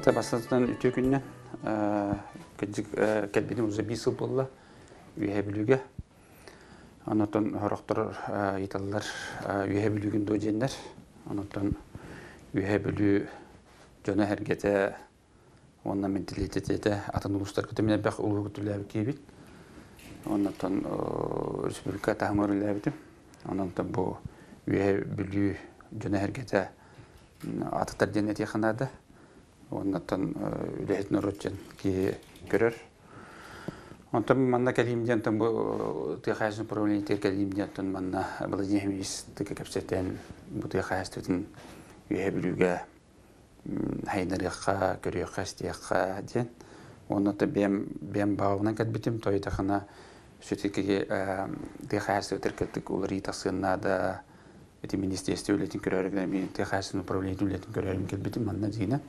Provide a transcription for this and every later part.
Kıta basından ütü günden kelbinin uzun bir yıl bolla üye bilüge. Ondan horoktor yitallar üye bilügün dojenler. Ondan üye bilü jona hergete ondan mentalitete atan uluslar kötümüne bak ulu gütüler kibit. Ondan Respublika tahmürler bitim. Ondan bu üye bilü jona hergete atıklar cennet yakınlarda. Ondan ülehetini rötçen ki görür. Ondan manna kelimden bu tiyahasın problemi kelimden manna balajihimiz tıkakapsetten bu tiyahasın üyebilüge haynarıqa görüyorqa istiyaqa diyen. Ondan da ben bağına kadbitim toytaqana süteki tiyahasın terketik uları tasınna da эти министерства улетен көрөргөн мен техасны управление улетен көрөргөн келбетим манна дигенен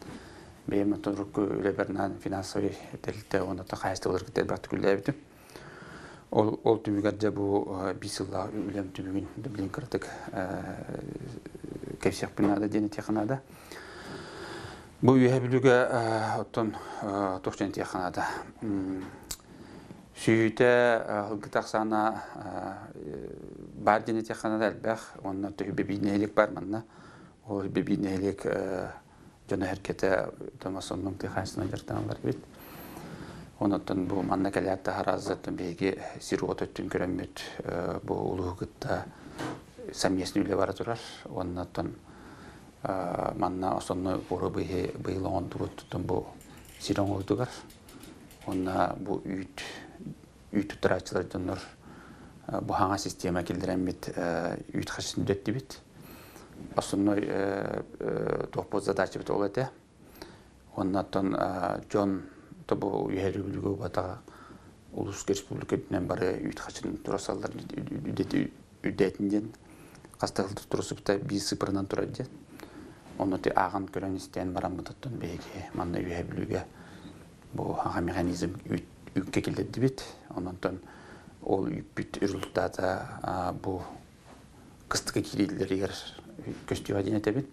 бейм турк лебернан финансовый телте оны техастылар кетер баткүлләбитим ол түмүгәдә бу бисылла үлем түмүгүн дублин кыртык кепсек бинада дене теханада бу юһәбилүгә оттон тохчен теханада Süyüte hılgıtaqsana bar dene texanada elbaq onna tühbe binelik bar manna o binelik jona herkete tomasonun texasına jartanlar bit ondan bu manna kalatta harazatın begi sirot öttün göremmet bu uluğutta samiyesnüyle baraturar ondan manna osonnu boru bıyla ondurutun bu siron oldugar onna bu üt tutaraçlar dönür bu hanga sistema kildirenmit üt xaşın döttü bit aslında topoz zadача bit olete ondan John bu üyelikli bata ulus respublikasından bari üt xaşın turasallar üdetinden qastaqlı turusub da 1-0'dan turacak onu da ağan gören isteyen baramıdattan belki manna üyelikliğe bu hanga mekanizm ülke kilidi bit ondan ol büt ürültada bu kıstıkı kilitleri yer köstüyor dine tabi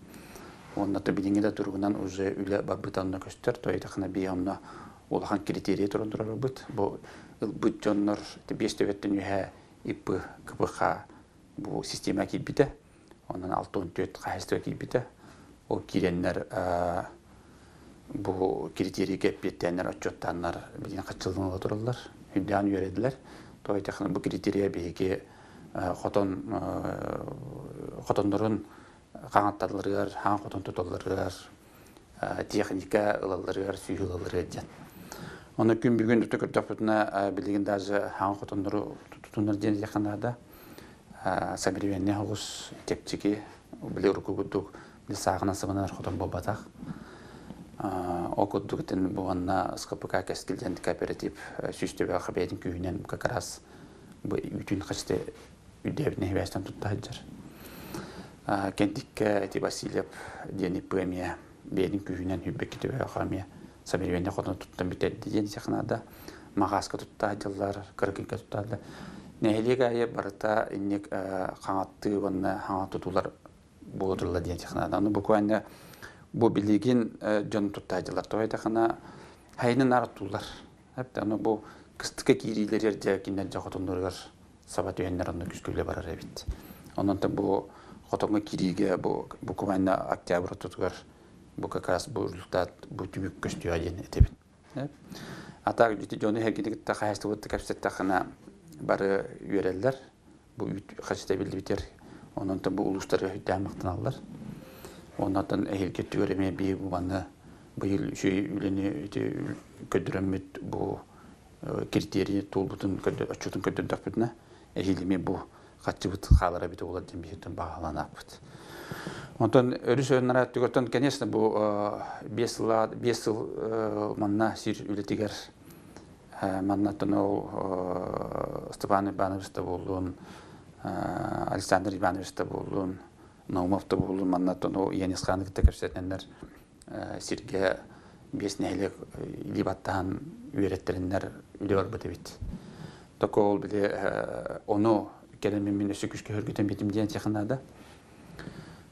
ondan da bilinge de durgunan uze üle babıtanına köster toytakına bir onunla olahan kriteriye turundurar bit bu bütçonlar beş devletten ühe ipı kıpıqa bu sistema kilbite ondan 6-14 kahestöy kilbite o girenler bu kriteriye kepettenler açottanlar bilin kaçıldığını otururlar. Hüdyan yörediler. Toytakın bu kriteriye belki xotonların qanatlarlar, han xoton tutallar, texnika ılallar, suyu ılallar edecek. Onu gün bugün tükürtüpütüne bilgin dazı han xotonları tutunlar diye yakınlarda sabirvenne hoğuz tepçiki bile urkuguduk bile sağına sıvınar xoton bobataq. Окуддугтен буанна скапка кескилден кооператив система хабедин күйүнен как раз бу үтүн качты үдебне хевестен туттаджар. Кентик Васильев дени премия бедин күйүнен хүбекте хамия сабирвенде хотон туттан битет ден сахнада магаска туттаджалар кыркынка тутталды. Нехелеге барта иннек каңатты ванна хаңа тутулар болдурла ден сахнада. Аны буквально bu bilgin can tutaydılar. Toytakana hayının arattılar. Hep de onu bu kıstıka kiriler yerde kinler jakotunlar sabat öğrenler onu küsküyle barar evet. Ondan da bu xotonga kirige bu kumanda aktyabr tutugar bu kakas bu resultat bu tümük küstüyor yen etebin. Ata gitti jonu hergide ta hayastı bu kapsetakana barı yöreller bu kaçta bildi biter. Ondan da bu ulusları hüddamaktan alırlar. Ondan ehilket göreme bir bu bana bu yıl üleni ködüremet bu kriteriyi tolbutun açutun ködür tapıtına ehilimi bu kaçıbıt halara bit oladım bir bağlanapıt. Ondan örüs önlara tügörtön конечно bu 5 yıl manna sir ületiger mannaton o Stepan Ivanov'da bulun Alexander Ivanov'da bulun Naumov'da bulun mannaton o Yanis Khan'da kapsetenler sirge besnehlik libattan ürettirenler ülüyor bit. Tokol bile onu kelimemin üstü küçük hürgüten bitim diyen yakınlarda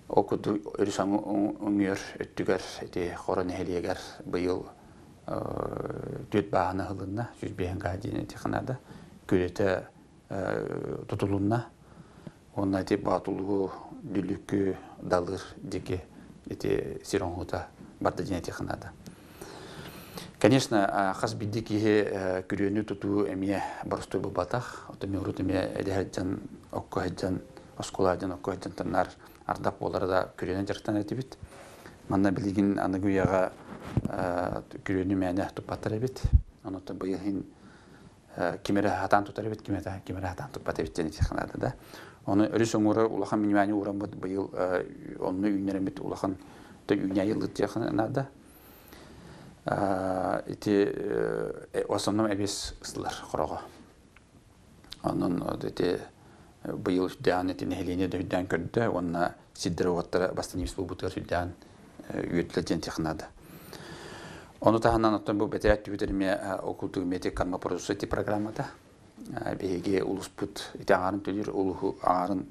Okudu örüsan öngör öttügөр eti xoron heliyeger bıyıl düt bağına hılınna, süzbeyen gadiyene tıkınada görete tutulunna, onun eti batuluğu düllükü dalır diki eti sironhuta barda dine tıkınada. Конечно, хас биддики күрөнү тутуу эмие барыстой булбатах, отомеурут эмие эдеһэджан оккоһэджан, оскуладжан оккоһэджан танар ардак боларда күрөнү жартан этибит. Манна билигин аныгуяга күрөнү мэне тупаттар эбит. Онотон быйыл кимере хатан тутар эбит, кимере хатан туппат эбит жени технада да. Оны өрүс оңуру улахан минимани уран быйыл онну үйнеремит улахан то үйнә йылды технада. Эти в основном эбис слар хорого. Анын эти быйыл дан эти нехлене дан көрдө, онна сиддер оттара бастанис бу бутар дан үйөтлөжен технада. Ону таханан оттон бу бетер түбүтерме окултуу метик канма процесси программада беге улуспут итагарын төлөр улуу арын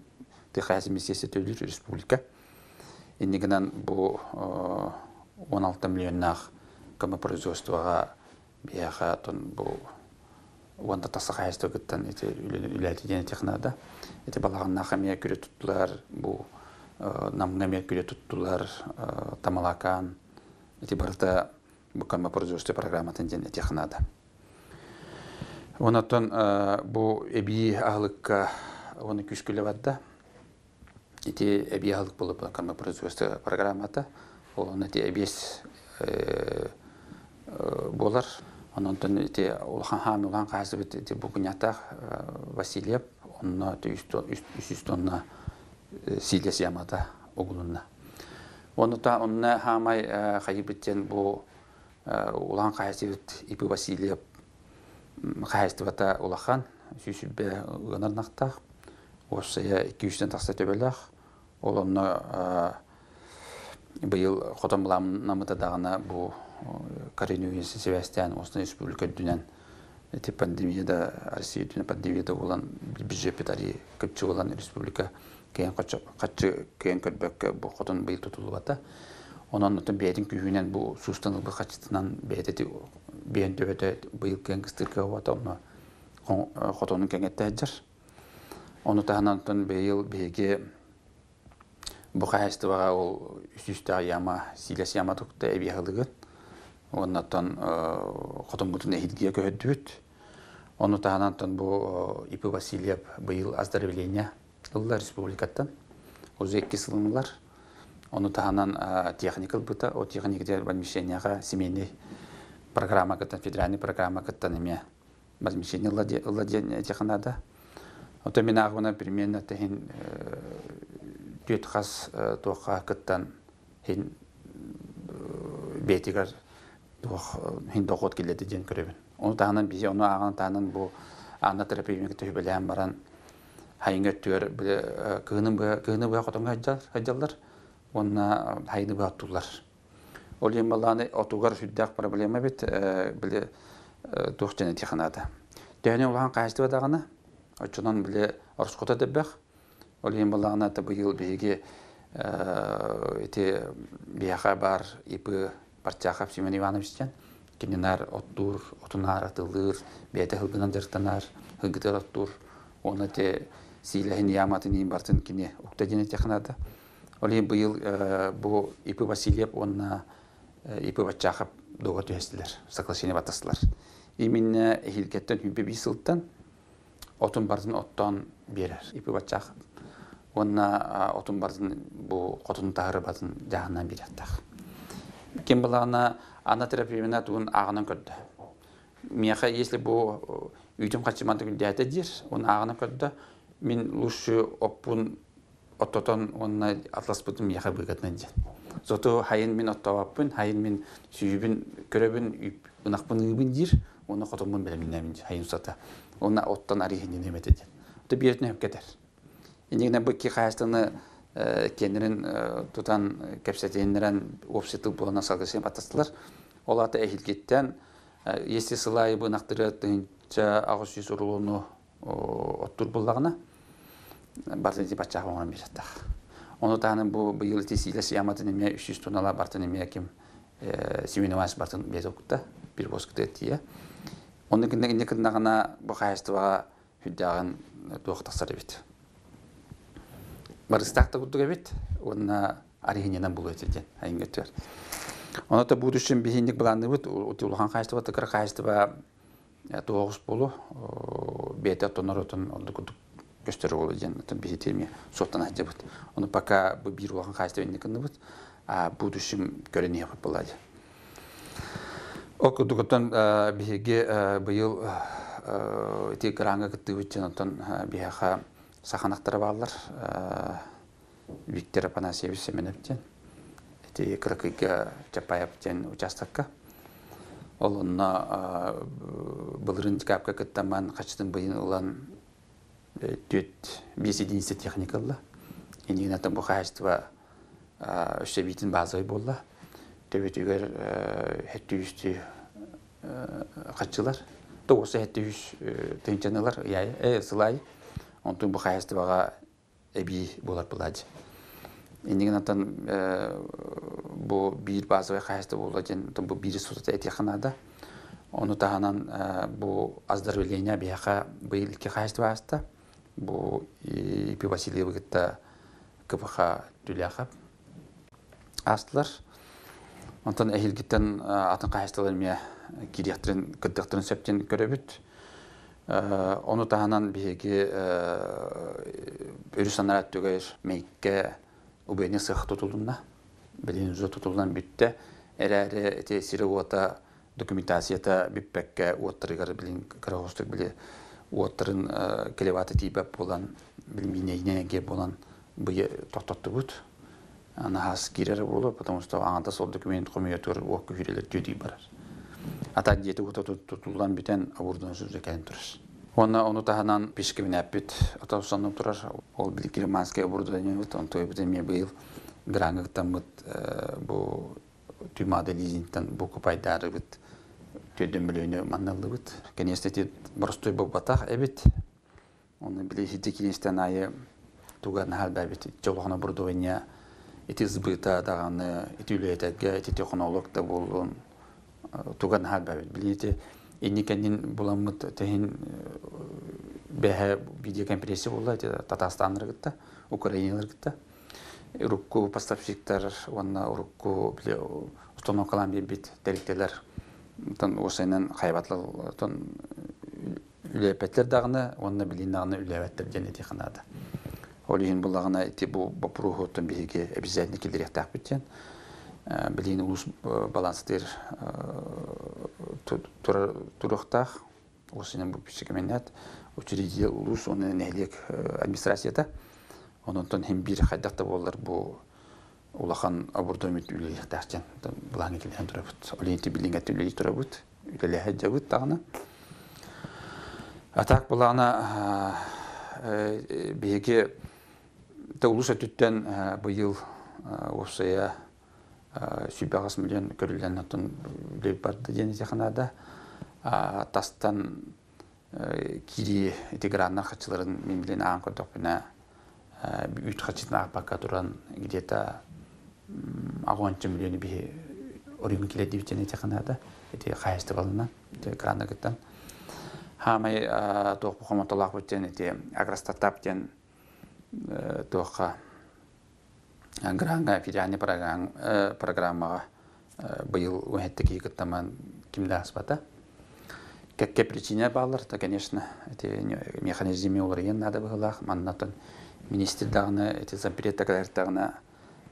техас миссиясы төлөр республика. Иннигенен бу 16 миллионнах кама производствоға бияға тон бұл уанда тасыға әсті өкіттен үләді дене технада. Эти балағын нақамия күре тұттылар, бұл намғамия күре тұттылар, тамалакан. Эти барыта бұл кама производство программатын дене технада. Онаттан бұл әбей ағылыққа оны күшкілі вадда. Эти әбей ағылық болып кама производство программата. Оны әбейс болар. Онтон эти улхан хамилган казыбыт эти бугунята Васильев, онна 300 тонна силес ямада огулунна. Онута онна хамай хайбыттен бу улхан казыбыт Ипи Васильев казыбыта улахан сүсүбе гынарнактак. Осая 200 такса төбөлөк. Олонно быйыл хотомлам намыта дагына бу Каринуис Севастьян Осна Республика дүнен эти пандемияда Россия дүнен пандемияда olan бюджетари көпчү olan республика кайын качы кайын көрбөккө бу хотон быйыл тутулуп ата. Онон өтөн бейдин күйүнөн бу сустанылбы качытынан бейдети бейин төбөтө быйыл кайын кыстырка ата оны хотонун кеңетте жер. Оны таханан өтөн бейил бейге бу кайыстыбага ол үстүстө яма силес яма тукта эбиялыгы. Оннан хотомгутун эхилге көһөдүбүт. Оны таханантан бу Ипи Васильев быйыл оздоровление кылды республикаттан. Уже 2 сылымлар. Оны таханан техникал быта, о техникте размещенияга семейный программа кыттан, федеральный программа кыттан эме размещение ладен технада. Ото мен агына примерно тахин 4 хас тока кыттан хин бетигер хиндохот келеді ден көребін. Оны тағынан бизе, оны ағынан тағынан бұл ағына терапевимек төйбелән баран хайын өттігер күйіні бұға қотынға хаджалар, онына хайыны бұға тұлар. Ол ең баланы отуғар сүддәқ проблема бет білі тұқ және текінады. Дәуіне олаған қайысты бадағына, өтшінен білі орысқота дөббәқ. Ол ең балағына бұйыл бейге бияға бар ипы Парчахов Семен Ивановичтен, кененар оттур, отунар атылыр, бейте хылгынан жартанар, хылгытыр оттур, оны те силахин яматын ең бартын кене ұқта дене технада. Олей бұйыл бұл Ипи Васильев, оны Ипи Парчахов доға түйестілер, соглашение батасылар. Именно эхилкеттен хүмбе бейсілттен, отын бардың оттан берер, Ипи Парчахов. Оны отын бардың бұл қотын тағыры бардың жағынан береттақ. Кем балағына ана терапевина туын ағынан көрді. Мияқа, если бұл үйдім қачыманды күлдәті дер, оны ағынан көрді, мен лучше оппун оттотон онына атлас бұтым мияқа бұйғатынан ден. Зото хайын мен оттаваппын, хайын мен сүйібін, көребін, ұнақпын ұйбын дер, оны қотымын білеміннәмін хайын ұсата. Оны оттан арихинен еметі ден. Оты беретіне өп кетер. Ендегінен бұл ки қайыстаны кенерин тутан кепсетенерен опсетил болана салгысен батастылар. Олаты эхилкеттен если сылайы бынақтыры тыынча ағыз сүйс ұрылуыны оттур болағына барды деп атчағы оңан береттақ. Onu tağının bu yıl tesiyle siyamatın emye 300 tonala bartın emye kim Sivinovas bartın bezokta bir boskıda ettiye. Onun kinde kındağına bu hayastıvağa hüddağın doğuqtaqsar ebit. Barыстaqta kudduk ebit, ona arihiniyadan bulu etedен, ayın götür. Onu da bu düşün bihindik bulandı ebit, ulhan hayastıva, tıkır hayastıva doğuqs bulu, bete tonar otun oldu kudduk gösteri olu eden, bihi termiye sottan hacı ebit. Onu paka bu bir ulhan hayastıva indik kındı ebit, bu düşün göreni yapıp buladı. O kudduktan bihige bu yıl iti granga gittiği için ondan bihaha sahanakları bağlar. Viktor Apanasyeviç semenepten. Iti kırıkıga Çapayap'ten uçastakka. Olunna bılırın kapka kıttaman kaçtın bayın olan tüt bisidinisi teknikalla. İndiğinatan bu hayastıva öşebitin bazı bolla. Tövütüger hette üstü kaççılar. Doğusu hette üst tınçanılar. Yani sılay. Onun bu hayastıvağa ebi bolar buladı. İndiğinatan bu bir bazı hayastıva olacağın bu biri sosata et yakınada. Onu tahanan bu azdar öleyine bir yaka bu ilki hayastıva hasta. Bu ipi Vasiliyevi gitta kıpıqa tülakap. Astılar. Ondan ehil gitten atın hayastıvalarımya kiriyaktirin, kıddıktırın septen görebüt. Onu tahanan bihegi örüs anarat tügeyir meyke ubeyni sıhh tutulduğunda bilinizde tutulan bitti. Ereri tesiri uata dokumentasiyata bippekke uattırıgar bilin kırağustuk bile uattırın kelevatı tibap olan bilmeyine gep olan bıya tohtattu gut. Ana has girer bolu, потому что аңда сол документ комуятор оқы жүрелер түйдей барар. Ата диеті ута tutululan biten avurdan sözü kelin turur. Onu tahanan pişkimin appit atavsanım turar. Ol bilgili maske avurdan yönet. Onu toyubudemye bıyıl grangıktan bıt bu tümade lizinten bu kupaydarı bıt tüydüm bölüğünü mannalı bıt. Kenesteti barostoy bu bataq ebit. Onu bile hiddekilisten ayı tugan hal bebit. Çolağına burada oynaya iti zbıta dağını, iti üleyetege, iti teknolog da bulun. Tugan hal bebit. Bileti enikenin bulamıt tehin behe video kompresi oldu. Tatastanlar gitti, Ukraynalar gitti. Urukku поставщиктар, ona urukku bile ustanok kalan bir bit delikteler. O senin hayvatlı üleyepetler dağını, onunla bilin dağını üleyepetler cenneti kanadı. Olihin bulağına iti bu pruhutun bihigi ebizelini kildirek takbitten. Bilin ulus balansıdır turuqtaq. O senin bu pişikemenet. Uçuridiye ulus onun nehliyek administrasiyata. Ondan hem bir haydaqta bollar bu ulaqan aburdomit üleyek takcan. Bulağın kilden turabut. Olihinti bilinget üleyek turabut. Üleyek hacabut dağına. Atak bulağına bihigi da ulus ötütten bu yıl osaya sübağız milyon görülen atın üleyek bardı deniz yakınada. Tastan kiri etigranlar kaçıların mimlerin ağın kodokuna bir üç kaçıtına akbaka duran gideta ağonçı milyonu bir oriyun kiledi biteni yakınada. Eti kayastı balına, eti granlar gittan. Hamay toq bu komatolaq biteni eti agrastatap den toqa granga fidani programmaga bu yıl uhetteki gıttaman kimde asbata. Какие причины баллар, то, конечно, эти механизмы уларьен надо было, маннатон министр дагна, эти запреты дагна,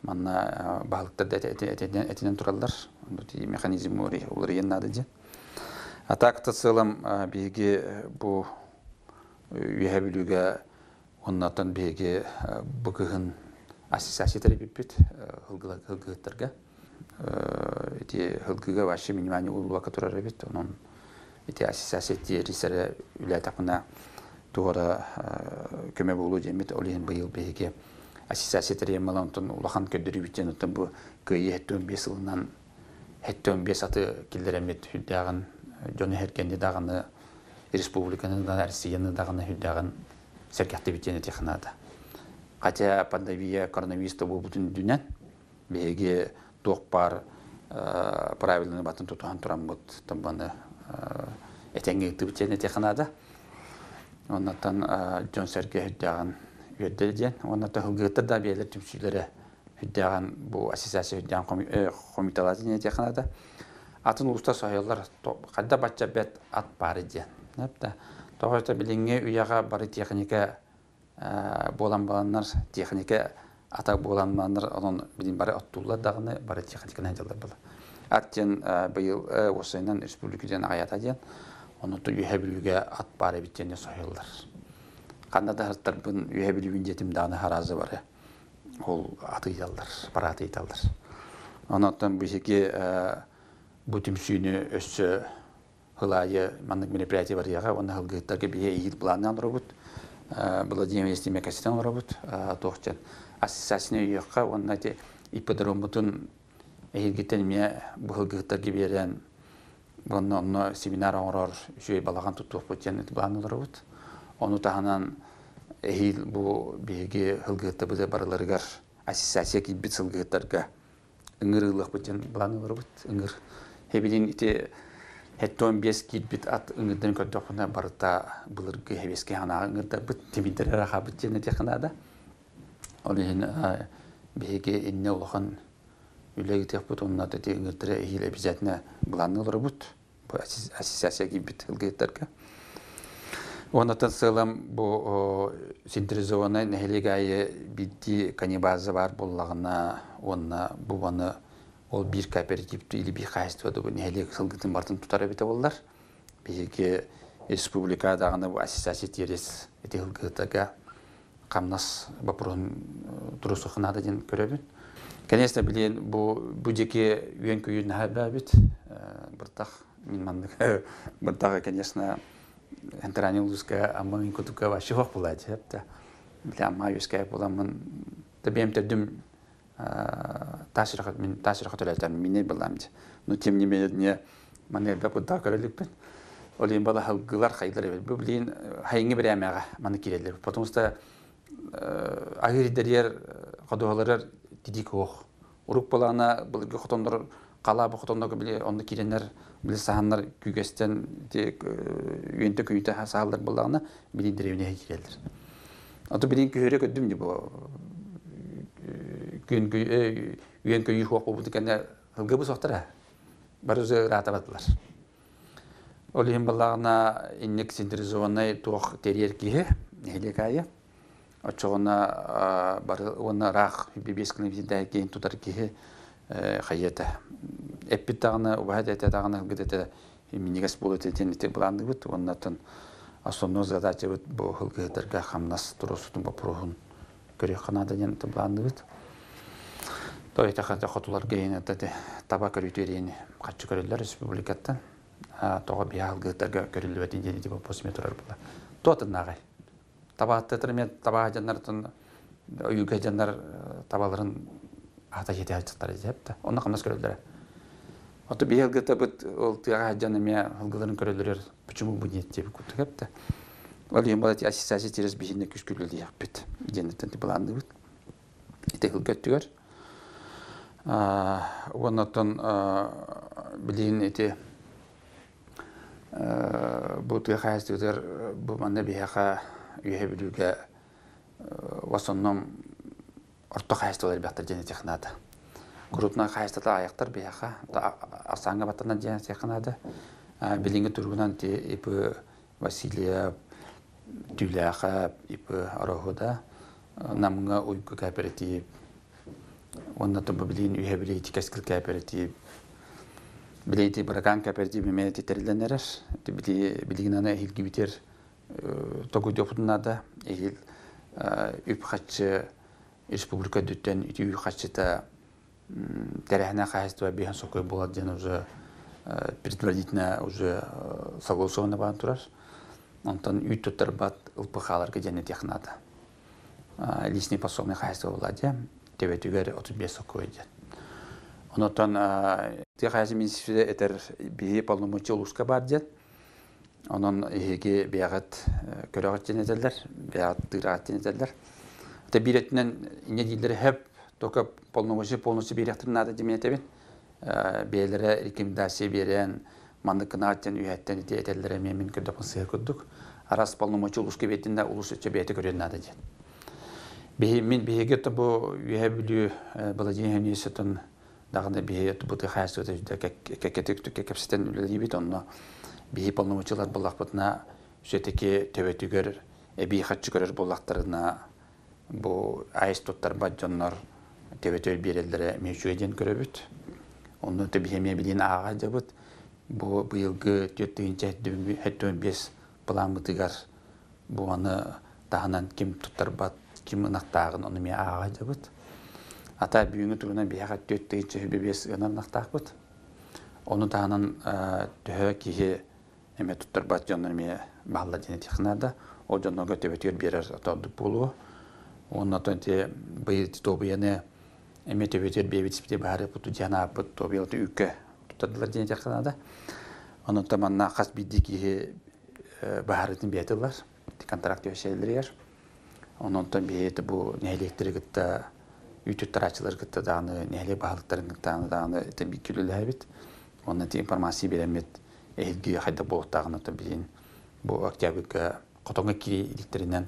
манна балыктар этинен туралдар, эти механизмы уларьен надо де. А так то целом биги бу үйәбилүгә оннатон биги бугын ассоциациялар биппит, хылгыларга. Эти хылгыга вообще минимальный улуга турар бит, онон эти ассоциации рисere üle tapına doğru köme bulu demet olihin bayıl bege aссоциациялар малантон улахан көдөрү битен отон бу кыйы хеттен 5 yılından хеттен 5 атı килдеремет хүддагын жоны херкенде дагыны республиканын да Россиянын дагыны хүддагын серкатты битен технада Хотя пандемия коронавирус то бутун дүнен беге тоқпар правильный батын тутухан туран бут тамбаны этенге тыбчене технада. Оннан Джон Серге хүддяган үйдден. Оннан хылгыттар да белер түмсүлөрө хүддяган бу ассоциация хүддяган комиталатын технада. Атын уста сойоллар кадда бачча бет ат бары ден. Непта тоғырта билинге уяга бары техника болан-баланнар техника ата болан-баланнар онон билин бары оттулар дагыны бары техниканы жалдар бала. Аттен быйыл осыйнан республикадан аята ден. Оны то үйе билүүгө ат бары биттене сойоллар. Кандада харттар бун үйе билүүн жетим даны харазы бары. Ол атыйдалдар, бара атыйдалдар. Онотон бишеки бу түмсүүнү өссө хылайы мандык мероприятие бар яга, оны хылгыттарга бие ийил планын робот. Было деместиме кастан робот, тохчан. Ассоциацияны үйөккө онна те ипподромутун эйгитен ме бу хылгыттарга берен онно семинар оңорор жүй балаган туттук бүтен планын робот. Ону таханан эйил бу биеге хылгытта бу барыларыгар ассоциация кибит хылгыттарга ыңырылык бүтен планын робот. Ыңыр хебилин ите Хеттон бес китбит ат ыңырдан көттөкүнө барыта былыргы хебеске ана ыңырда бит теминдер раха битчене технада. Олен беге инне улхан үлеги техбут онна да ыңырдыра ил обязательно бланылар бут. Бу ассоциация китбит ылгыттарга. Оннан сылам бу синтезованный нехелегае битти канибазы бар боллагына онна бу баны ол бир кооперативді или бир кайсытвады бу нехелек сылгытын бартын тутар бете боллар. Биге республикадагы бу ассоциация терес эти сылгытага камнас бапрон турусухнада ден көрөбүн. Конечно, билен бу жеке үйөн көйүн хабабит биртак мен мандык биртак конечно энтранилуска амын кутука вашох булат хепта. Бля маюска буламын табемтердим тасирхат өләтән мине баламды. Но тем не менее мане бапы да көрөлүкпен. Олин бала халгылар хайдыр. Бу билин хайыңы берәмәгә маны кирелер. Потому что агирдер кадогалар дидик ох. Урук балана булгы хотондор кала бу хотондор биле онда киренер биле саганнар күгестен тек үйөнтө көйтө хасалдар баланы билин деревне кирелер. Аты билин көрө көдүм ди бу gün üyen köy yuhok bu dikene hılgı bu sohtara barızı rahatavadılar. Olayım balağına innek sindirizovanay tuğ teriyer kihe nehelekaya. Açığına ona rağ bir kilometre keyin tutar kihe hayata. Epit dağına ubahat ete dağına hılgı ete minigas bulu eten ete bulandı bud. Ondan asonno zadacı bud bu hılgı derga hamnas turusutun bu prohun görüyor kanada yan ete bulandı bud. Той тахата хотулар гейне тате таба көрүтөрүн качы көрүлөр республикаттан тога биалгыттарга көрүлөт дени деп посметрар була. Тотын нагай. Таба тетремет таба жаннартын уйга жаннар табаларын ата жете ачтар депти. Оны камнас көрүлөр. Аты биалгытта бут ол тага жаныме алгыларын көрүлөр. Почему бу нет деп күтүптү. Ал ембалати ассоциация через бизине күскүлүл диякпет. Жендеттен планды бут. Итек көттүгөр. Оннан билин эти бу тыхайстыдыр бу манда бияка үйе билүүгө васонном орто хайстылар бактар жана технада. Крупна хайстата аяктар бияка асаңга батана жана технада билинге тургунан ип Василия Тюляха ип Орохода намга уйку кооператив онда то билин үйе билети кескил кооператив билети браган кооператив мемeti терленер билигинана хилги битер тогу допунада ил үп хатчы республика дүттен үй хатчыта терехна хайства бихан сокой болот жана уже предварительно уже согласовано бар турар. Онтан үй туттар бат ылпыхаларга жана технада личный пособный хайства болот Теветүгер 35 сокой ден. Онотон техайсы министрде этер бии полномочия улуска бар ден. Онон эге биягат көрөгөт женезелер, биягат тырагат женезелер. Это биретнен недилдер хеп только полностью берехтер надо деметебин. Бейлере рекомендация берен мандыкынаттен үйәттен этеллере мен көдөп сыя көддүк. Арас полномочий улушка бетинде улус чебети көрөн надо ден. Мен беге то бу үйәбүлү баладин университетин дагында беге бу тахасыды кекетиктүк кепситен үлелибит онно беге полномочийлар буллакпытына шетеке төбөтүгөр эби хатчы көрөр буллактарына бу айстоттар баджоннор төбөтөр берелдере мечүгеден көрөбүт. Онно төбөме билин ага жабыт. Бу быйылгы 4-5 планмытыгар бу аны тагынан ким туттарбат, ким ынактагын оны ме ага жабыт. Ата бүйүнгө турунан бияга 4-5 ынактакпыт. Оны тагынан төхө кие эме туттарбат жоннор ме балла дене технада, о жоннорго төбөтөр берер атады болу. Онна төнте быйыл тобуяны эме төбөтөр бебитипте бары буту жана бут тобуялты үккө тутадылар дене технада. Оны таманна хас биддики баһарытын бетилар, контракт өшелдер. Ононтон бейеті бұл нәйлектірігітті, үйтіттарачыларғытты дағыны, нәйлек бағылықтарыңғыттағыны дағыны әтін бір күлілі әбет. Онын те информация беремет, әйілгі қайда болықтағыны бейін. Бұл октябрьгі қотонға кире еліктерінен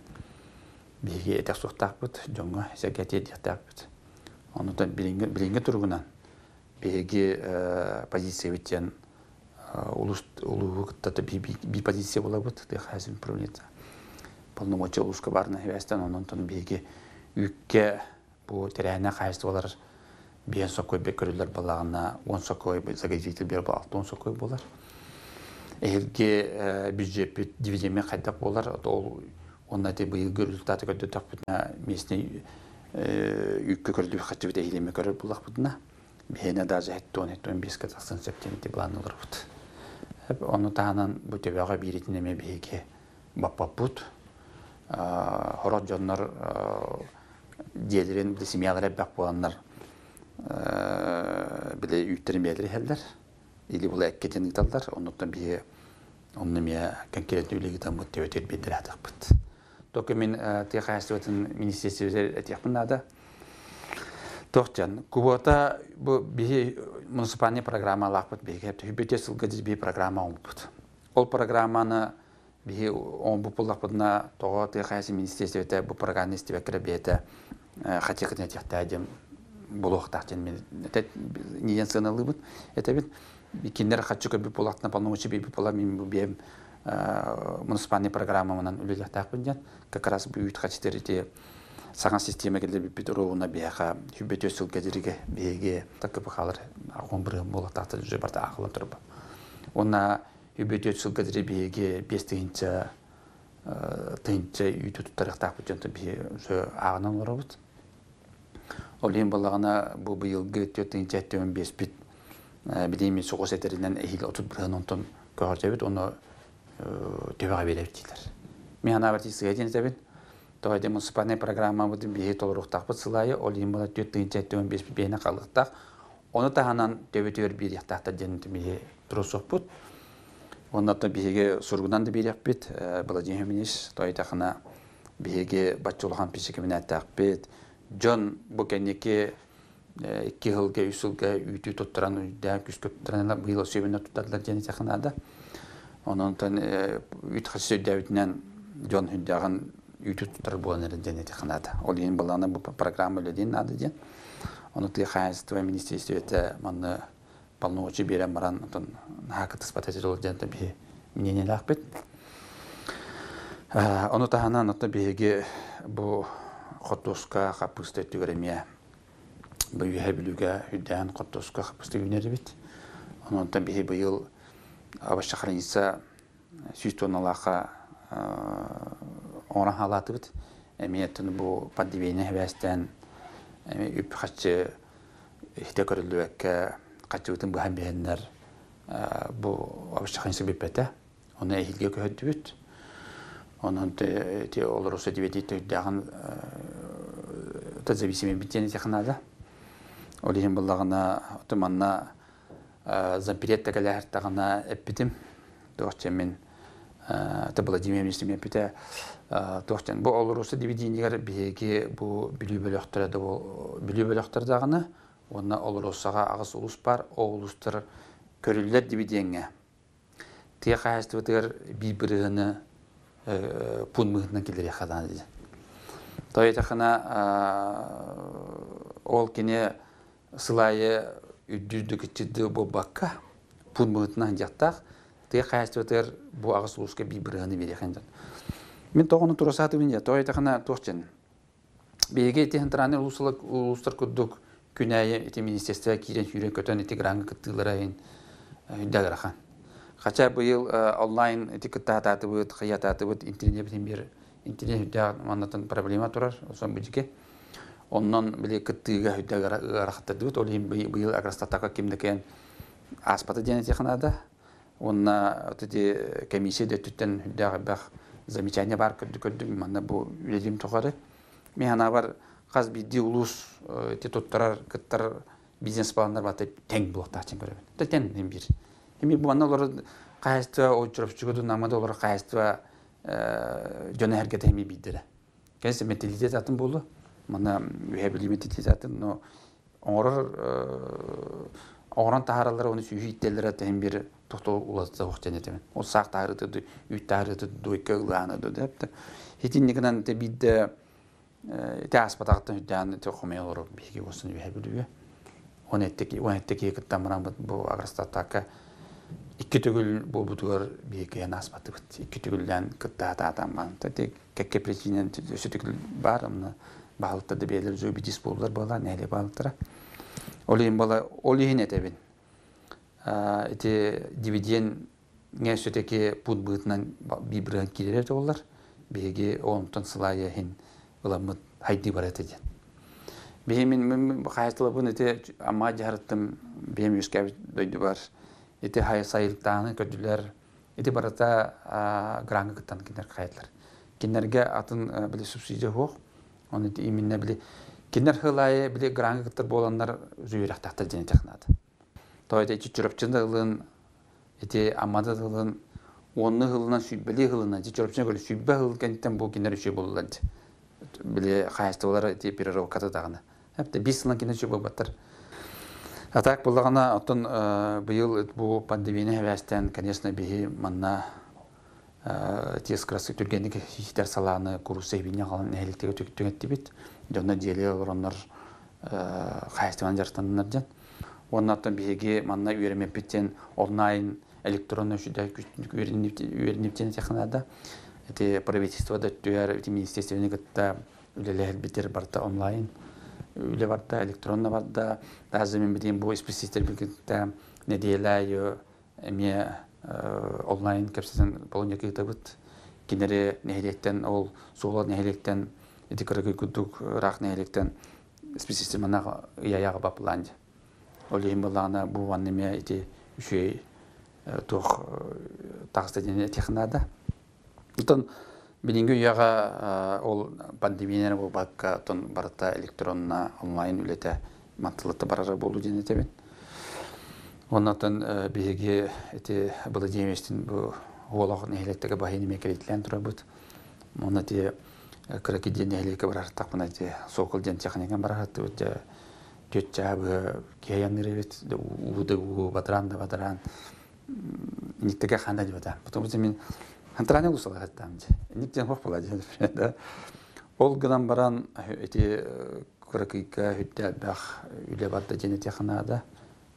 бейге әтек соқтақ бұд, жоңға сәкәте едектақ бұд. Онынтон білінгі тұрғынан бейге позиция өттен улуғыттаты би позиция бола бұд, қайсын провинция. Полномочия улуска барына хевестен, онынтон бейге үкке бұл терәйіне қайысты болар. Бейін соқой бек көрілер балағына 10 соқой, загазитель бер бұл 6-10 соқой болар. Әйілге бюджет бүт дивидеме қайдақ болар. Онна те бұйылғы результаты көді тақ бұдына месіне үкке көрілді қатшы бүт әйілеме көрір болақ бұдына. Бейіне даже 10-15 қатақсын септемінде бұланылыр бұд. Оны тағынан бұл төбеға беретінеме бейге баппап бұд. Хорот жоннор диелерин семьялары бак боланнар биле үйттерин белдери хелдер или бул эккетен италдар онуттан бие онны ме конкретный үлегитен бут төбөтөр бедиратык бут. Только мен техастыватын министерстве этяпнада тохтан кубота бу бие муниципальный программа лакпыт беге хүбөтө сылгы би программа умпут. Ол программаны бие он бу пуллакпытына тоо техаси министерстве бу программаны стебекре бете хатекне техтадем булуктактен мен ниен сыналыбыт. Это бит киндер хатчука би пулактна полномочий би пула мен бу муниципальный программанын үлелектак бинет. Как раз бу үт хаттерите саган система келде би питоруна бияха хүбөтө сылгадириге беге такып халар агон бир булуктакты жүзө барда акылы турбу. Она үбөтө сылгадири беге 5 тынча үтү туттарыктак бүтөнтө би жö агынан оробут. Олин балагына бу быйылгы 4-15 бит бидеми согос этеринен эхил 31 онтон көрчөбүт оны төбөгө беребитилер. Мен ана бати сыйден себет тойде муниципальный программа бу би толуруктак бысылайы олин бала 4-15 бит бейне калыктак оны таханан төбөтөр бир яктакта денти ми тросопут. Онда биге сургунан да берек бит Владимир Миниш тойтахына биге бачулхан писикеминаттак бит Джон Букенеке 2 жылга 3 жылга үтү тоттуран үйдө күскөттөрүнө быйыл сөбүнө туттадылар жени тахынада. Ононтон үт хасөдөбүтүнөн Джон хүндаган үтү туттар болонер жени тахынада. Ол эми баланы бу программа ледин ады ден. Оны тыхайство министерството маны полномочий берем маран хакыт испытатель жента би мнение лахбет. Оны таханан ата биге бу Котоска капусты түгөрөмө бу юхабилуга хүдөн Котоска капусты үнербит. Онтан биге быйыл абашахраница сүйтоналака ора халаты бит. Эмиятын бу пандемия хевестен үп хачы ихтекөрлүккө качыбытын бу хамбеннер бу абашахраница бипете. Оны эхилге көһөдүбүт. Onun te olursa dividite dağın tezavisimin bittiğini yakınada. Olihim ballağına otomanna zampirette kalar dağına epidim. Doğçemin это было демемнистime пите тохтен бу олорусы дивидингер биеги бу билүбөлөктөр да бу билүбөлөктөр дагына онна олорусага агыс улус бар олустар көрүллер дивиденге тие кайстыбытыр бибирыны пун мыгынан келер хадан ди тойтахана ол кине сылайы үдүздүк чидди бу бакка пун мыгынан жактак тие кайстыбытыр бу агыс улуска бибирыны берехен мен тогону турасаты бин я тойтахана тохчен беге технтраны улустар кудук күнәйе эти министерство кирен хүрен көтөн эти гранга кыттыларайын даграхан Хотя был онлайн эти кататы вот хаятаты вот интернет бир интернет да манатан проблема турар сон бижке оннан биле кыттыга хүдәгә рахаттады вот олим быел агростатака кимдекен аспата дене технада онна эти комиссия да түттен хүдәгә бах замечание бар көдү мана бу үлелим тогары механа бар каз бидди улус эти тоттарар кыттар бизнес пландар бата тең блокта чен көрөбүн тетен бир Ими буанналар кайства очрап чугуду намада олар кайства жана харкет эми биддер. Кайсы металлитет атын болду. Мана реабилитет атын, но оран тахаралар оны сүйүттелер атын бир токтол улатса окчан этемен. Ол сак тахарыты, үт тахарыты дойка лана деп. Хетиннигинен те бидде те аспатактан үдөн те комелор биги болсун реабилитет. Онеттеки кыттаман бу агростатака İki tügül bu budur bir kaya nasbatı bit. İki tügülden kıtta tamam. Tabii kekke pricinen sütükül var ama balıkta da belirli zor bir dispolar bağlar neyle balıklara. Olayım bala olayın etebin. Ete dividend ne süteki put bıtnan bir bırak girer dolar. Bege ondan sılaya hin ulamı haydi barat edin. Benim hayatla bunu ete ama caharattım benim yüzgev doydu var. Ete hay sayıltağını kötüler. Ete barata granga kıtan kinler kayıtlar. Kinlerge atın bile subsidiya yok. Onu ete iminne bile kinler hılayı bile granga kıtır bolanlar züyürek tahtır dene teknadı. Toyda ete çüröpçünde hılın, ete amada hılın, onu hılından sübbeli hılından, ete çüröpçüne göre sübbe hıl kentten bu kinler üçe boluladı. Bile kayıstı olar ete bir rovkatı dağına. Hep de 5 yıldan kinler üçe bolbatır. Атак буллагана отон быйыл бу пандемия хәвәстән, конечно, бихи манна тез красы түргәнлек хистер саланы курсы бине калган нәһилектәге төкәтте бит. Дөнья деле ороннар хәстән жарстаннар җан. Оннан бихиге манна үйрәмәп биттен онлайн электронны шүдә үйрәнеп технада. Эти правительство төяр министрлыгы гытта үлеләр битер барта онлайн. Öyle var da elektronla var da bazı bildiğim bu spesifik birlikte ne diyeler emiye online kapsasın Polonya kitabıt kinleri nehirlikten ol soğuk nehirlikten etikara kuduk rak nehirlikten spesifik mana yayağı paplandı. Olayım balana bu anneme eti şey toh taksite denen teknada. Utan Bilingi yaga ol pandemiyene bu bakka ton barata elektronla online ülete mantılıkta barara bolu denetebin. Ondan bihege eti bula diyemestin bu oğlak nehlekteki bahini mekelitlen turabut. Ona diye kıraki diye nehleke barar takpına diye sokul diye tekniken barar diye tütçabı keyanları evet uğudu badaran niktege khanda diye bada. Bu zaman Antrenör olsalar hatta amca. Nikten hoş bulacağız. Olgadan baran eti kurakika hütte bah üle varda cennet yakınada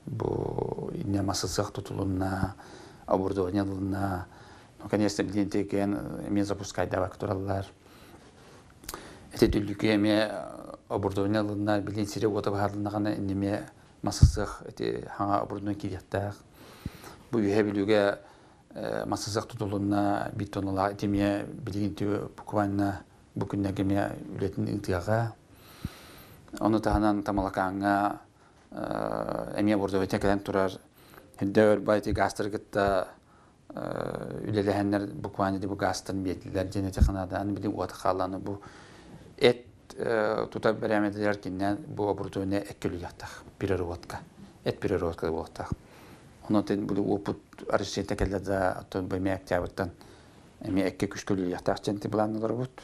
bu inne masasık tutulunna aburda oynadığına конечно bildiğin teken emin запускайda vaktorlar eti düllükü eme aburda oynadığına bildiğin sire otu bahadığına kana inneme masasık eti hana aburda kiriyattar bu ühebilüge masasık tutulunna bitonola etimiye bildiğin tüy bukvanna bugüne gemiye üretin intiyaga onu tahanan tamalakanga emiye burada ötekeden turar hüdde bayti gastrigıtta ülelehenler bukvanı bu gastın biyetliler cennet kanada bildiğin uatı kalanı bu et tutab beremediler kinden bu aburduğuna ekkülü yattaq bir rovatka et bir rovatka bu yattaq Ondan bu oput arışçı tekellerde atın bölmeye aktivittan эми экке күшкөлү яктак ченти буланылар бут.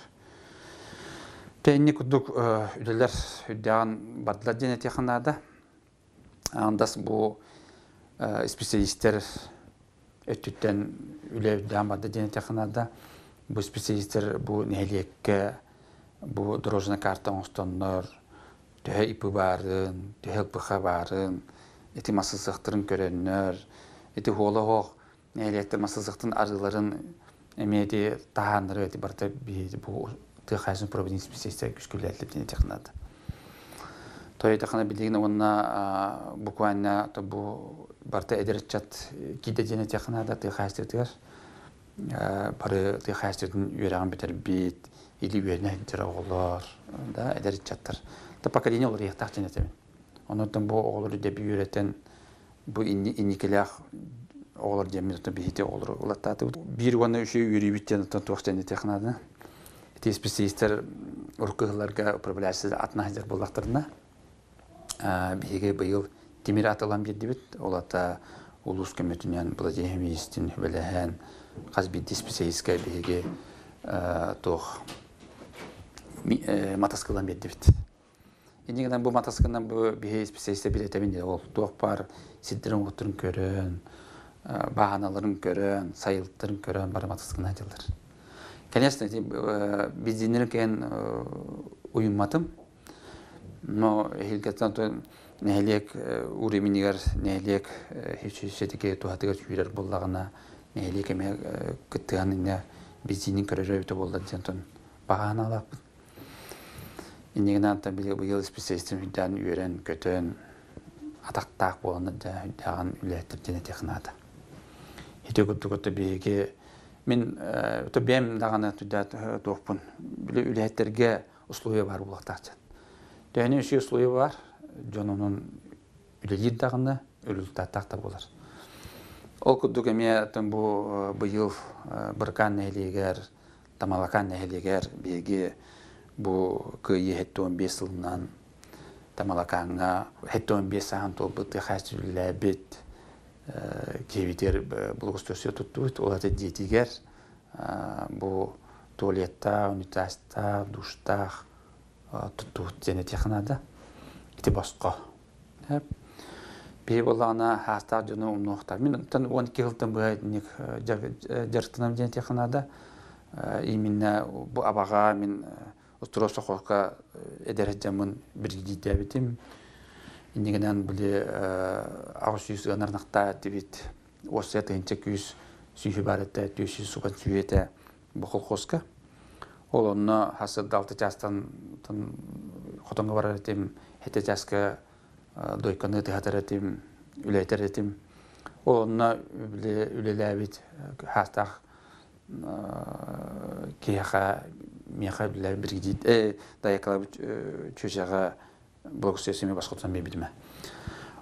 Тенни кудук үлелер үддәгән бардылар дене технада. Андас бу специалисттер өттүттен үле үддәгән барды дене технада. Бу специалисттер бу нәһилеккә бу дорожный карта оңстоннор, төһә ипы барын, төһә пыха барын, эти массызыктырын көрөннөр, эти холох нәһилектер массызыктын арыларын эмеди таһаннары эти барта бу тыхайсын проводник специалисттер күшкөлләтеп дене технада. Той техна билигин онна буквально то бу барта эдерчат киде дене технада тыхайстыр. Бары тыхайстырдын үйрәгән битер бит или үйрәнә дирәгълар, да, эдерчаттар. Та поколение олар яктак денетем. Оннан бу оглар дип үйрәтен бу инникелях оглар демиртә бите оглар улаттаты. Бир гына үче үйрәбиттен тотуктан технада. Эти специалисттер уркыгларга управляющий атнахдер булактырына. Биге быел тимир аталам бит, олата улус көмөтүнөн бладемистин беләһән казбит специалистка биге тох матаскалам бит. Инегенен бу матаскандан бу биге специалистка билетебин ол тох бар сиддерин отурун көрөн, баганаларын көрөн, сайылттарын көрөн бар матаскандан жылдар. Конечно, bizimle ken uyumadım. No, hilketten nehliyek uğraminiger nehliyek hiç şeydeki tuhatıgar yürer bollağına nehliyek eme kıttığanına bizinin kararı bollar diyen bahana alaq. İnegenen tabi bu yıl spesialistim hüdden üren kötön ataqtaq bolanı da hüdden ülettir dene texnada. Hüdde kutu bege мен төбем дагана түдәт топун. Биле үләттерге условия бар булактачы. Тәне үче условия бар. Жонунун үләлит дагына результаттакта булар. Ол кудук эме тем бу быйыл биркан нәһилегер, тамалакан нәһилегер беге бу кыйы 15 елдан тамалаканга 15 саан толбыты хасүллә бит кевитер благоустройство туттут, оларды детигер бу туалетта, унитазда, душта туттут дене технада ити басқа. Бей болағына хастар жоны умнуқтар. Мен 12 жылдан бұға жарықтынам дене технада. Именно бу абаға мен устроса қорқа эдережамын біргейді әбетім. Инегенен біле ауыз ғанарнақта дебет осы әтігінші күйіз сүйі бар әтті, түйісі суған сүйі әті бұқыл қосқа. Ол оны хасырды 6 жастан қотонға бар әтім, әті жасқа дойқаны тұхатар әтім, үләйтер әтім. Ол оны үлелі әбет хастақ кейаға, меға білі біргейді, дайықала чөжаға благоустройствами басқотан бебидиме.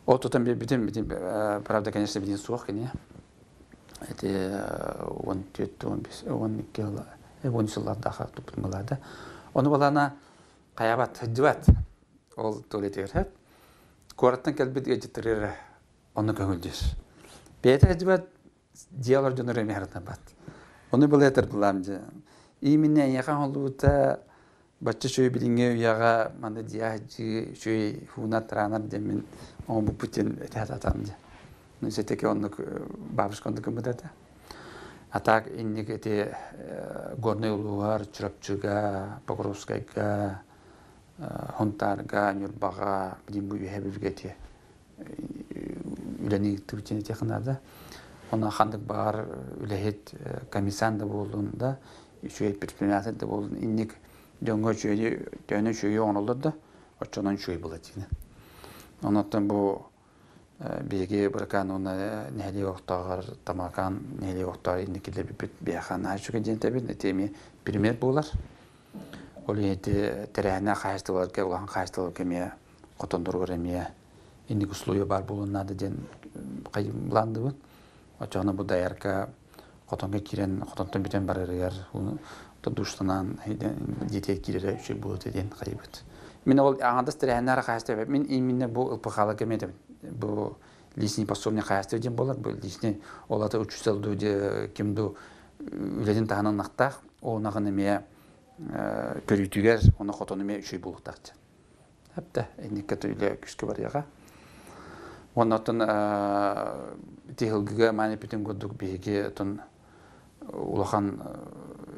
О тотан бебидим, правда, конечно, бедин суах, не? Это 12 жылдардағы тупын болады. Оны балана қаябат, хыджыват, ол туалетер. Кораттан кәлбет әжеттерер, оны көңілдер. Бейті хыджыват, диалар жоныр әмеғардан бат. Оны бұл әтір бұламды. Именно яқан олуыта бачча шөй билинге уяга манда диажи шөй хуна транар демен он бу путин тататамды. Ну сетеке оннук бабушкондук мыдата. Атак инник эти горный улуар чурапчыга, Покровскайга, Хонтарга, Нюрбага, билин бу юхебилгети үлени тутин технада. Она хандык бар үлехет комиссанда болуында, шөй предприниматель болун инник Дөнгө чөйі, тәне чөйі оңылды да, очонан чөй болады. Онаттан бұл беге бірқан оны нәлі оқтағар, тамақан нәлі оқтағар ендекелі бейқан айшуға ден тәбін, әтеме пример болар. Ол енді тәрәне қайыстыларға, олаған қайыстылар кәме қотындырғыр әме, ендік ұслуы бар болуынады ден қайымланды бұн. Очоны бұл дайарқа қотынға керен, қотынтан бітен бар әрігер, душтанан детей кирere şey bu dediğin kaybet. Min ol ağandız trehenler kayıstı. Min imine bu ılpıkalı kemedim. Bu lisni pasomne kayıstı diyen bolar. Bu lisni olata 300 yılda kimdu үледин тағынан нақтақ, оғынағын еме көрүйтүгер, оны қотон еме үшөй болуқтақ. Әпті, әйнеккет үйле күшкі бар яға. Оннатын тегілгіге мәне бүтін көдік бейге улахан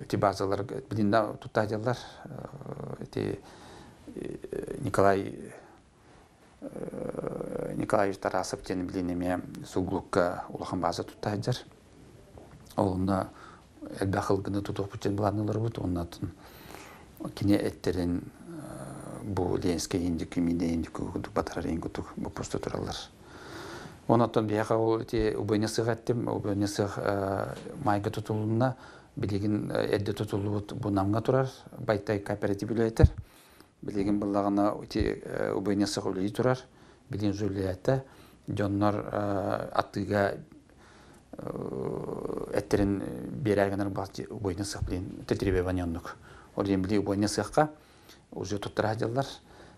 эти базалар билинда туттадылар. Николай Тарасов тен билинеме суглукка улахан база туттадыр. Олында элбахылгыны тутуп бүтен буланылар бут. Оннатын кине эттерин бу ленске индик минде индик кудук батарар ингутук бу просто туралар. Оннан бияга ол те убойны сыгаттым, убойны сыг майга тутулуна билеген эдде тутулут бу намга турар, байтай кооператив үлетер. Билеген буллагына те убойны сыг үлей турар, билген зүлетте жоннор аттыга эттерин берагынар басы убойны сыг билен тетребе ваньоннук. Орден били убойны сыгка уже туттырадылар.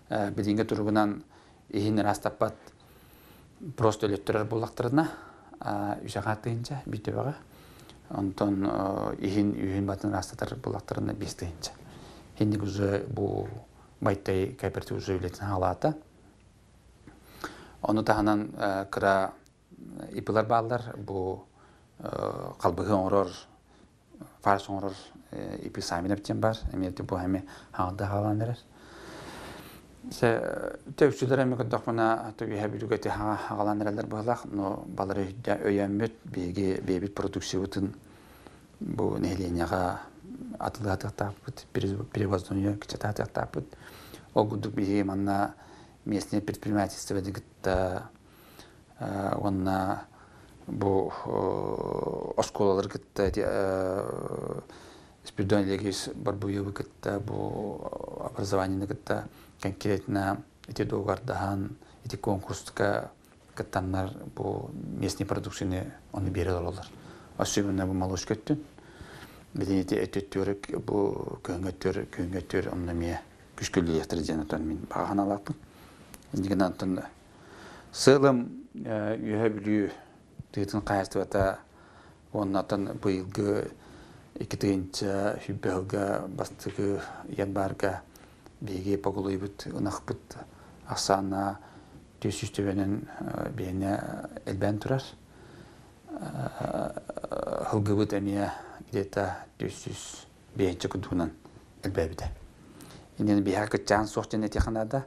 Билгенге тургунан ихин растапат просто өлөттөрөр булактырына үжагатыынча битебага. Онтон ихин батын растатар булактырына бестыынча. Хендик уже бу байтай кооператив уже үлетін халата. Оны тағынан кыра ипылар балдар, бу қалбығы оңырор, фарс оңырор ипи самин ептен бар. Әмелді бу әме хағында халанырыр. Төвшілер әме күндіқмына төге әбілугеті хағаланыралар бағылақ, но балары өйәммет бейбіт продукция бұтын бұ нәйленеға атылы атықтақ бұд, перевоздуния күчет атықтақ бұд. Ол күндік бейге манна местное предпринимательство дегітті, онна бұ осколалар күтті, спирдуан легис барбуевы күтті, бұ образованиені күтті, конкретно эти доғардахан, эти конкурсқа каттаннар бу местный продукцияны оны бере алалар. Особенно бу малыш көттүн. Биден эти өттөрөк бу көңөттөр онна ме күшкөлү яктырден отон мен багана алаппын. Эндиген антын сылым үйөбүлүү тыйтын кайыстыбата оннатын быйылгы 2-нче хүббелга бастыгы янбарга беге погулуйбут ынакпыт асана төсүстөбөнүн бене элбен турар. Хылгыбыт эмие где-то 205 кудунан элбебиде. Инен бияка жан сохтен этиханада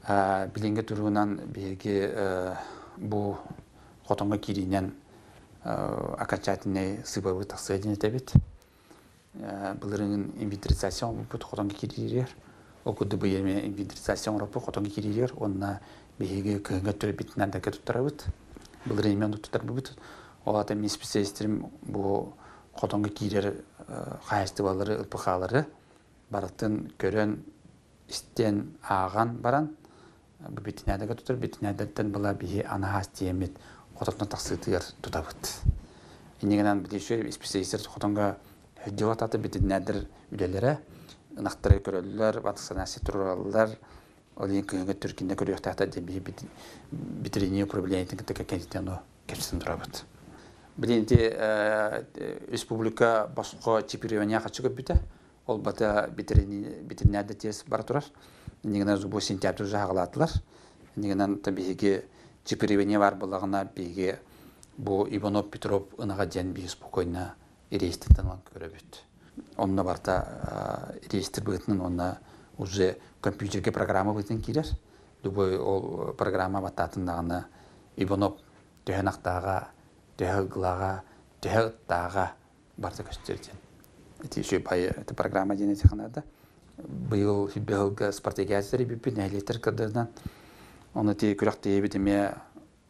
билинге турунан беге бу котонго киринен окончательный сыбабы таксыдин этебит. Булырын инвентаризацион бут котонго кирирер. Окуду бу эме инвентаризацион рапо котонго кирирер. Онна беге көнгө төрө битинен да кетиптарабыт. Булырын мен туттар бут. Олата мен специалистерим бу котонго кирер кайыстыбалары, ылпыкалары баратын көрөн истен аган баран бу битинен да кетиптар. Битинен була бие анахас диемет котонго таксытыр тутабыт. Инегенен билишө специалисттер котонго Дилататы битиннәдер үлеләре, нақтыры көрөлләр, батысанасы тураллар, олин көнгө түркиндә көрөктәтә дебе битрение проблематын китә кәнтәно кәчсен турабыт. Билинде республика башка чипиревания хачыгы бите, ол бата битринәдә тес бар турар. Нигенә бу сентябрь жагылатлар. Нигенән табиге чипиревания бар булагына биге бу Иванов Петров ынага ден би спокойно рейстерден көрөбүт. Онна барта рейстер бытын, онна уже компьютерге программа бытын кирер. Любой ол программа бататындагына Иванов төһөнактага, төһөглага, төһөттага барта көстөрден. Эти еще бай эта программа ден этиханада. Быйыл хибелга стратегиясы бипин электр кадырдан. Оны те күрәктә битеме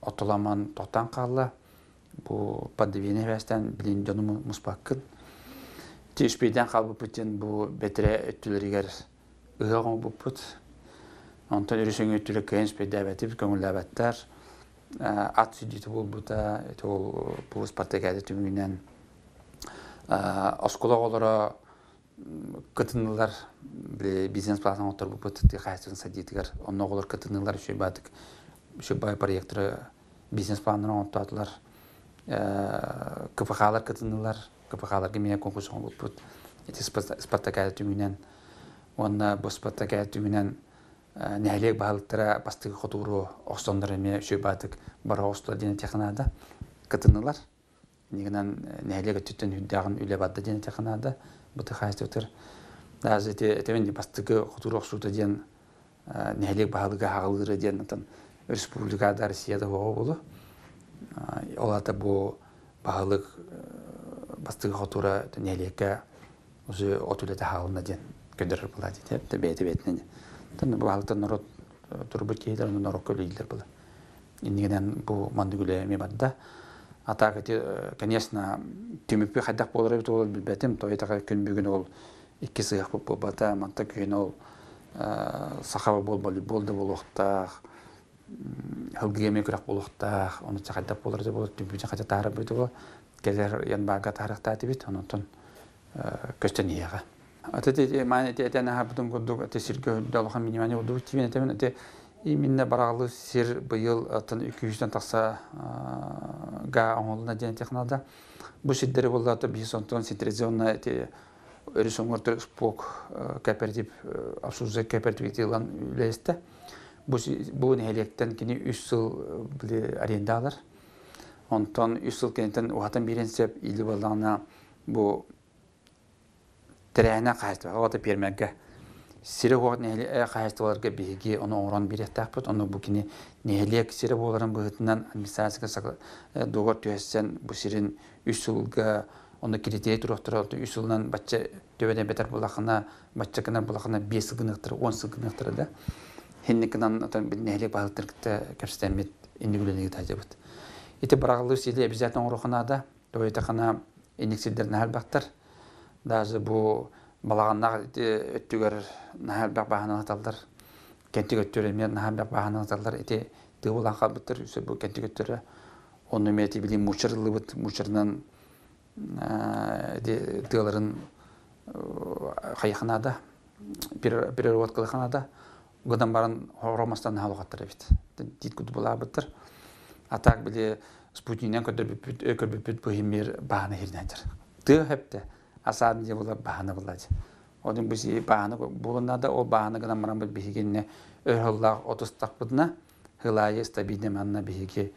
отоламан токтан калла. Бу пандемия вестен билин жонум муспаккын. Тешпейден калбы бүтен бу бетре өттүлөрүгөр ыгаган бупут. Антон өрүсөң өттүлө кенс педабетип көңүлләбәттәр. Ат сүдүтү булбута, это бу спартакиада түмүнен оскологолора кытынылар бизнес планын отур бупут кайсын садитигер. Онноголор кытынылар шөбатык. Шөбай проекттер бизнес планын отурлар. КФХ-лар кытынылар, капахаларга меня конкурс олбут. Эти спартакиада түмүнен онна бу спартакиада түмүнен нәһилек баһалыктара бастыгы хотуру оксондор эме шөбатык бара остор дене технада кытынылар. Нигенен нәһилек төттөн хүддагын үле бадда дене технада бут хайстыр. Даже эти бастыгы хотуру оксута ден нәһилек баһалыга хагылыры денен республикада Россияда болу. Олата бу баһалык бастыгы хотура нәһилеккә уже отулета хагылына ден көдөрөр була дип бете-бетинен. Тан баһалыктан народ турбут кейдер народ көлөйлөр була. Иннигенен бу мандыгүле мебадда атака конечно түмүппү хадак болор бит ол билбетим тойтага күн бүгүн ол икки сыяк болуп бата манта күн ол сахаба болду болохта хылгыме күрәк болохта оны чакайдап болор деп болот түмүппү хадак тары бит ол келер янбага тарыхта бит онтон көстөн яга атете мане тетена хабдын гудук тесирге далхан минимане удук тивен темен те именно барагылы сир быйыл атын 200-тен такса га оңолуна ден технада бу сиддери болду бисонтон синтезионна те өрүсөңөр спок кооператив абсурдзе кооператив тилан үлесте бу нелектен кини 3 жыл биле арендалар онтон 3 жыл кентен ухатан биренсеп или балдана бу терәне кайты ата пермәгә сире вакыт нәһиле кайыстыларга биги оны оран бирәтәк бут оны бу кини нәһиле сире боларын быгытынан администрацияга догор төссән бу сирин 3 жылга оны критерий турактырды 3 жылдан бачча төбәдән бетер булахына бачча кына булахына 5 гыныктыр 10 гыныктыр да хинникнан атан нәһиле баһалтыркта кәпстәмет индигүлелеге таҗабыт ите барагылы силе обязательно ороханада тойтахана иниксидер нәһәлбактар даже бу балаганнар өттүгөр нәһәлбак баһаны аталдар кентиг өттөрөмер нәһәлбак баһаны аталдар ите тыбылан калбыттыр бу кентиг өттөрө оны мети билим мучырлыбыт мучырнан тыларын кайханада перерод кылханада годан барын хоромастан халыгаттыр бит дит күт булабыттыр атак биле спутниктен көдөрбүт бу химер баһаны хирнәдер ты хепте асад же була баһаны булады onun bu bahane bulunada o bahane kadar maram bir bihigine öhullah 30 takbudna hılayı stabilde manna bihigi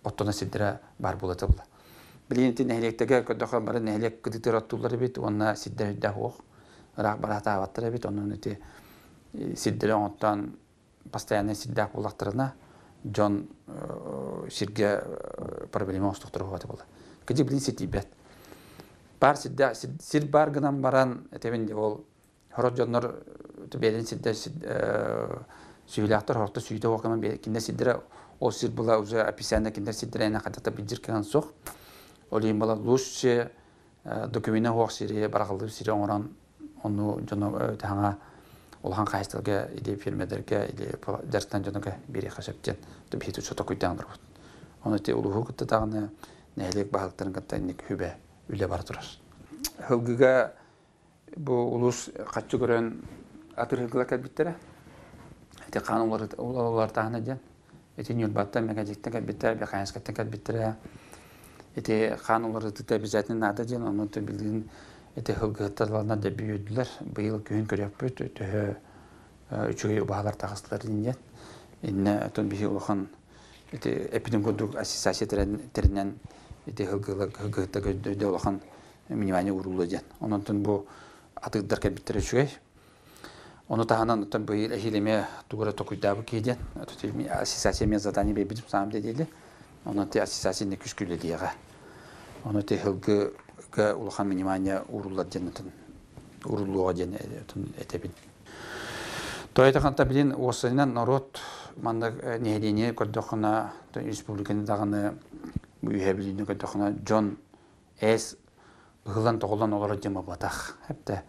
ottona sidra bar bulata bula. Bilinti nehlektege ködökha bara nehlek kıdıtır attılar bit onna sidra hüdde hoğ. Rak barata avattır bit onun iti sidra ondan pastayanı sidra bulaktırına John şirge problemi ostuqtır hoğatı bula. Kıcı bilin sitibet. Bar sidda sir bar gınan baran etevinde ol horojonlar tebelin sidda süylaqtar horta süyde okuman kinde sidra o sir bula uza apisanda kinde sidra ena qatata bijirkan soq olim bala lusche dokumenta hoq siri baraqlı siri oran onu jono tanga olhan qaystalga ide firmederge ide derstan jonoga biri xasapten to bitu çota kuydandır. Onu te ulu hukukta tağını nehlek bahaltların qattannik hübe üle bardırar. Hılgıga bu ulus qaççı gören atır hılgıla kalbittere. Ete kanunlar tağına den. Ete nülbatta megajikten kalbittere, bir qayanskatten kalbittere. Ete kanunları tıta bizatın nada den, onu da bildiğin ete hılgıtalarına da büyüdüler. Bu yıl köyün körek büyüdü. Tühü üçüge ubahalar tağıstılar den. İnne atın bir uluğun ete epidemiyolojik asisasiya terinden ete hılgıta gözde uluğun minimani urulacan. Onun bu atıqdar kalbittere üçüge. Onu tahanan bu yıl ehileme tuğra tokuyda kiyden. Tutulmi asisasiya men zadani be bizim samde dedi. Onun te asisasiya ne küsküle diye. Onu te hılgı uluğun minimani urulacan uruluğa den etebin. Toyta kanta bilin osaynan narod manda nehdini koddoqna respublikanın dağını bu üyebilini koddoqna John S. Hılan toğulan olara cema bataq. Hepte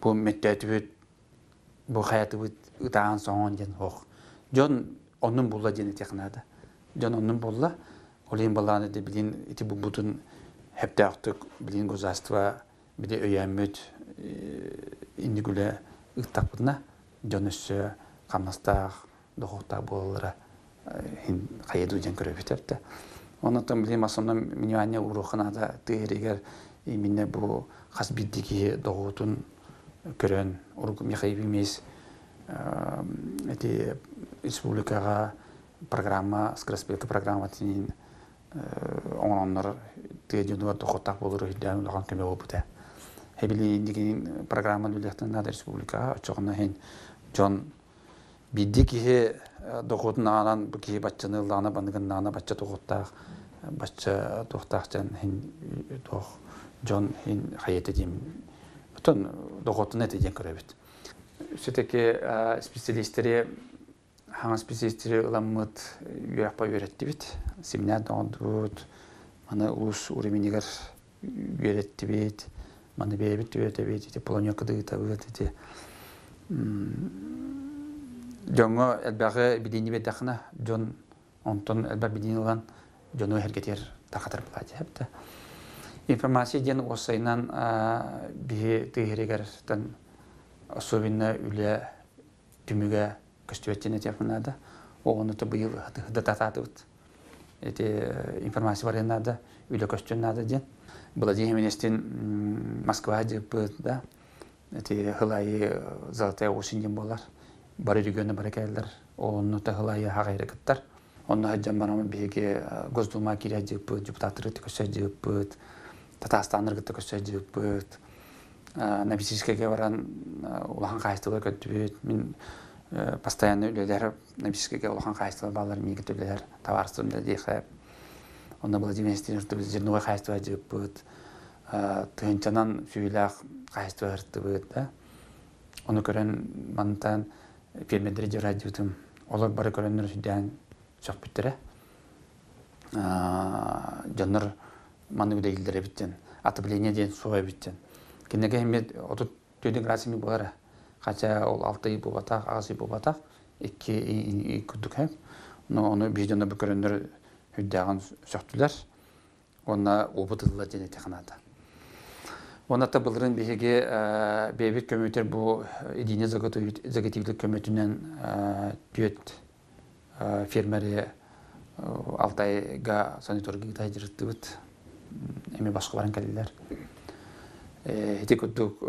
bu meddetibit bu hayatibit ıtağın soğan gen hoq. John onun bulla jeni texnada. John onun bulla olayın balağını da bilin iti bu butun hepte aqtık bilin gozastva bir de öyemmüt indigüle ıtaqbına Jonus'u kamnastaq doğuqta bolara qayıdı jen körüp etdi. Ondan bilim aslında minimani uruqına da tığriger именно бу хас биддики догутун көрөн ургум яхайбимес эти республикага программа скороспелка программа тинин оңоннор тедюнуар дохотак болуру хиддан улган кеме болбута хебили индигин программа дүлехтен нада республика чогна хен жон биддики дохотун анан буки баччаны лана бандыгын нана бачча дохоттак бачча дохтактан хен дох жон хен хаяты дим бутун дохотун этеден көрөбүт все-таки специалисттери хаңа специалисттери ыламмыт юяқпа үйретті бит. Семинар доғындырут, маны улус уременегер үйретті бит, маны бейбіт үйретті бит, полонёка дығыта үйретті. Жоңы әлбәғі бидейні бет дақына, жон онтон әлбәғ бидейні олан жону әргетер тақатыр бұлады. Информация ден осайынан бейі тығырегерден особенно үлі түміге көстүбеттен этепнада ону то быйыл датататыбыт эти информация барынада үлө көстүнада ден була дегенестен Москва деп да эти хылайы золотая осень ден болар бары регионы бар экелдер ону то хылайы хагайрыктар онна хаджан барамы беге Госдума кире деп депутаттары көсө деп Татарстанныр көсө деп на физическое баран улахан кайстылы көттүбүт мен постоянно үлелер на физическое улахан кайстылы балар миги төлелер товарством да дейхеп онда было демонстрировать зерновой кайстылы жеппыт тыгынчанан сүйүлак кайстылы ыртыбыт да ону көрөн мантан фермерлер жрадиотум олар бары көрөндөр сүдөн чокпүттөрө жаннар маны үлегилдер биттен отопление ден суга биттен кенеге хемет отут төдүн градусми болар. Кача ол 6 болбатак, агасы болбатак, 2 күндүк хем. Ону бижденде бир көрөндөр хүддаган сөктүлөр. Онна обутылла дене технада. Онда та былрын беге бебит көмөтөр бу идине заготовитель көмөтүнөн түөт фермери Алтайга санаторийге тажырыттыбыт. Эми башка баран келдилер. Эти күттүк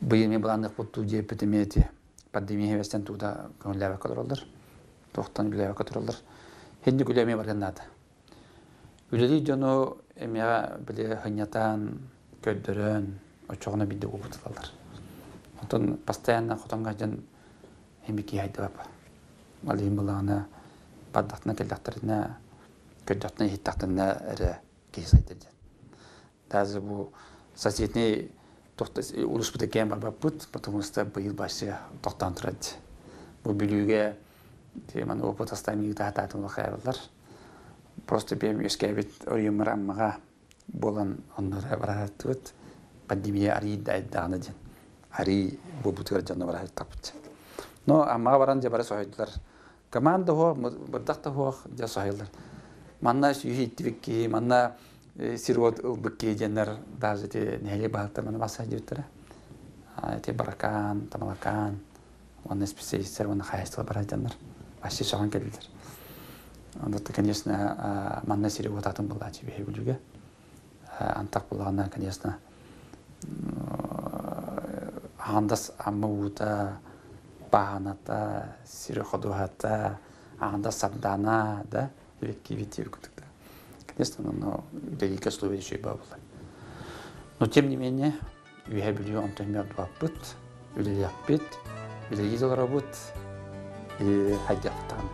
быйылмен буландык бутту деп битемети пандемия вестен туда көңүллөргө кадыралдар. Токтон билебе кадыралдар. Хенди күлөме барганада. Үлели жону эмега биле ханятан көддөрөн очогуна бидде убуталар. Отон постоянно хотонга жан хемики хайдап. Малым булана паддатна келдактарына көддатна хиттактына эре кейсайтыр. Даже бу соседний улус бутекен барбаппут, потому что быйыл башы токтан турат. Бу билүүгө теманы опыт астами тататын хайрлар. Просто бем эскебит ойымыр аммага болан оннора баратыт. Пандемия ари дайданы ден. Ари бу бутер жанна барат тапчы. Но аммага баран же бара сойдулар. Команда хо, бырдакта хо же сойдулар. Манна сүйүттүкки, манна сирот ылбыкки жаннар даже те неле баатар мана баса жеттер. Те баракан, тамалакан, он специалисттер мана хайстыла бара жаннар. Баши шаган келдилер. Анда конечно, манна сирот атын булда чебе бүлүгө. Антак булгана, конечно, андас аммуута, бааната, сироходуата, андас сабдана, да, бирки витив күтүктө. Конечно, но великое словечие было. Но тем не менее, я был он там мер два пут, или я пит, или ездил работать, и ходил там.